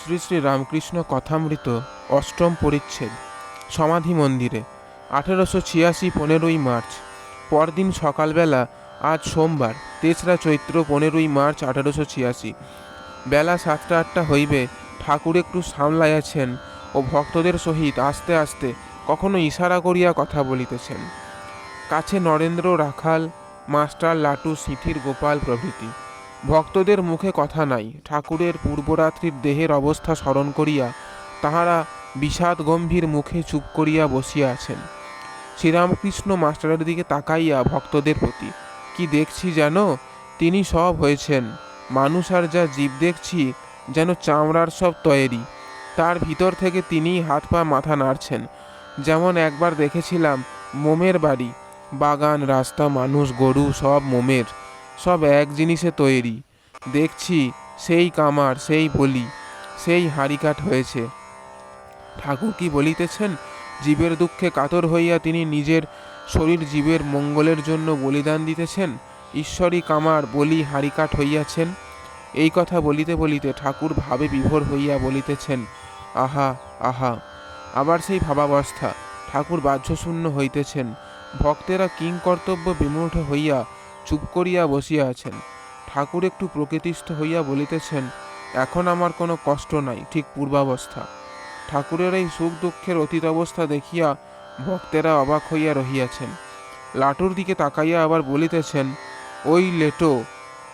শ্রী শ্রী রামকৃষ্ণ কথামৃত অষ্টম পরিচ্ছেদ। সমাধি মন্দিরে 1886 15ই মার্চ। পরদিন সকালবেলা, আজ সোমবার 3রা চৈত্র 15ই মার্চ 1886, বেলা 7টা-8টা হইবে। ঠাকুর একটু সামলাইয়াছেন ও ভক্তদের সহিত আস্তে আস্তে কখনো ইশারা করিয়া কথা বলিতেছেন। কাছে নরেন্দ্র, রাখাল, মাস্টার লাটু, সিঁথির গোপাল প্রভৃতি। ভক্তদের মুখে কথা নাই। ঠাকুরের পূর্বরাত্রির দেহের অবস্থা স্মরণ করিয়া তাহারা বিষাদ গম্ভীর মুখে চুপ করিয়া বসিয়া আছেন। শ্রীরামকৃষ্ণ মাস্টারের দিকে তাকাইয়া ভক্তদের প্রতি, কি দেখছি যেন? তিনি সব হয়েছেন। মানুষ আর যা জীব দেখছি যেন চামড়ার সব তৈরি। তার ভিতর থেকে তিনিই হাত পা মাথা নাড়ছেন। যেমন একবার দেখেছিলাম মোমের বাড়ি, বাগান, রাস্তা, মানুষ, গরু সব মোমের, সব এক জিনিসে তৈরি। দেখছি সেই কামার, সেই বলি, সেই হাঁড়িকাঠ হয়েছে। ঠাকুর কি বলিতেছেন? জীবের দুঃখে কাতর হইয়া তিনি নিজের শরীর জীবের মঙ্গলের জন্য বলিদান দিতেছেন। ঈশ্বরই কামার, বলি, হাঁড়িকাঠ হইয়াছেন। এই কথা বলিতে বলিতে ঠাকুর ভাবে বিভোর হইয়া বলিতেছেন, আহা আহা। আবার সেই ভাবাবস্থা। ঠাকুর বাহ্যশূন্য হইতেছেন। ভক্তেরা কিংকর্তব্য বিমূঢ় হইয়া চুপ করিয়া বসিয়া আছেন। ঠাকুর একটু প্রকৃতিস্থ হইয়া বলিতেছেন, এখন আমার কোনো কষ্ট নাই, ঠিক পূর্বাবস্থা। ঠাকুরের এই সুখ দুঃখের অতীত অবস্থা দেখিয়া ভক্তেরা অবাক হইয়া রহিয়াছেন। লাটুর দিকে তাকাইয়া আবার বলিতেছেন, ওই লেটো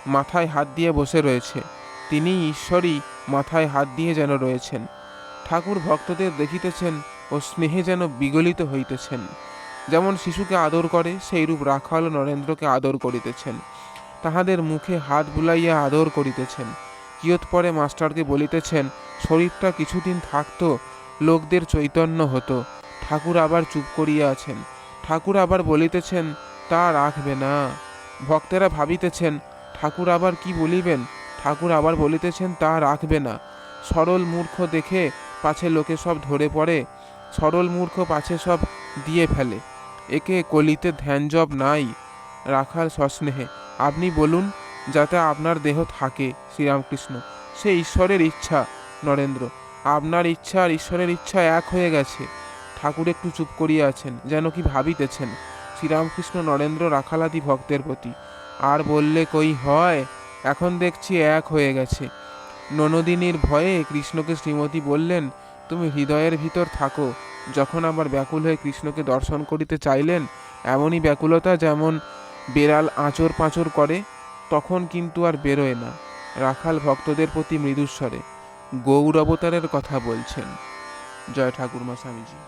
মাথায় হাত দিয়ে বসে রয়েছে, তিনি ঈশ্বরই মাথায় হাত দিয়ে যেন রয়েছেন। ঠাকুর ভক্তদের দেখিতেছেন ও স্নেহে যেন বিগলিত হইতেছেন। যেমন শিশুকে আদর করে, সেইরূপ রাখাল ও নরেন্দ্রকে আদর করিতেছেন। তাহাদের মুখে হাত বুলাইয়া আদর করিতেছেন। কিয়ৎপরে মাস্টারকে বলিতেছেন, শরীরটা কিছুদিন থাকতো, লোকদের চৈতন্য হতো। ঠাকুর আবার চুপ করিয়া আছেন। ঠাকুর আবার বলিতেছেন, তা রাখবে না। ভক্তেরা ভাবিতেছেন, ঠাকুর আবার কি বলিবেন। ঠাকুর আবার বলিতেছেন, তা রাখবে না। সরল মূর্খ দেখে পাছে লোকে সব ধরে পড়ে, সরল মূর্খ পাছে সব দিয়ে ফেলে। একে কলিতে ধ্যান জব নাই। রাখাল সস্নেহে, আপনি বলুন, যাতে আপনার দেহ থাকে। শ্রীরামকৃষ্ণ, সে ঈশ্বরের ইচ্ছা। নরেন্দ্র, আপনার ইচ্ছা আর ঈশ্বরের ইচ্ছা এক হয়ে গেছে। ঠাকুর একটু চুপ করিয়া আছেন, যেন কি ভাবিতেছেন। শ্রীরামকৃষ্ণ, নরেন্দ্র, রাখালাদি ভক্তের প্রতি, আর বললে কই হয়, এখন দেখছি এক হয়ে গেছে। ননদিনীর ভয়ে কৃষ্ণকে শ্রীমতী বললেন, তুমি হৃদয়ের ভিতর থাকো। যখন আবার ব্যাকুল হয়ে কৃষ্ণকে দর্শন করিতে চাইলেন, এমনই ব্যাকুলতা যেমন বেড়াল আঁচড় পাঁচড় করে, তখন কিন্তু আর বেরোয় না। রাখাল ভক্তদের প্রতি মৃদুস্বরে, গৌর অবতারের কথা বলছেন। জয় ঠাকুরমা স্বামীজি।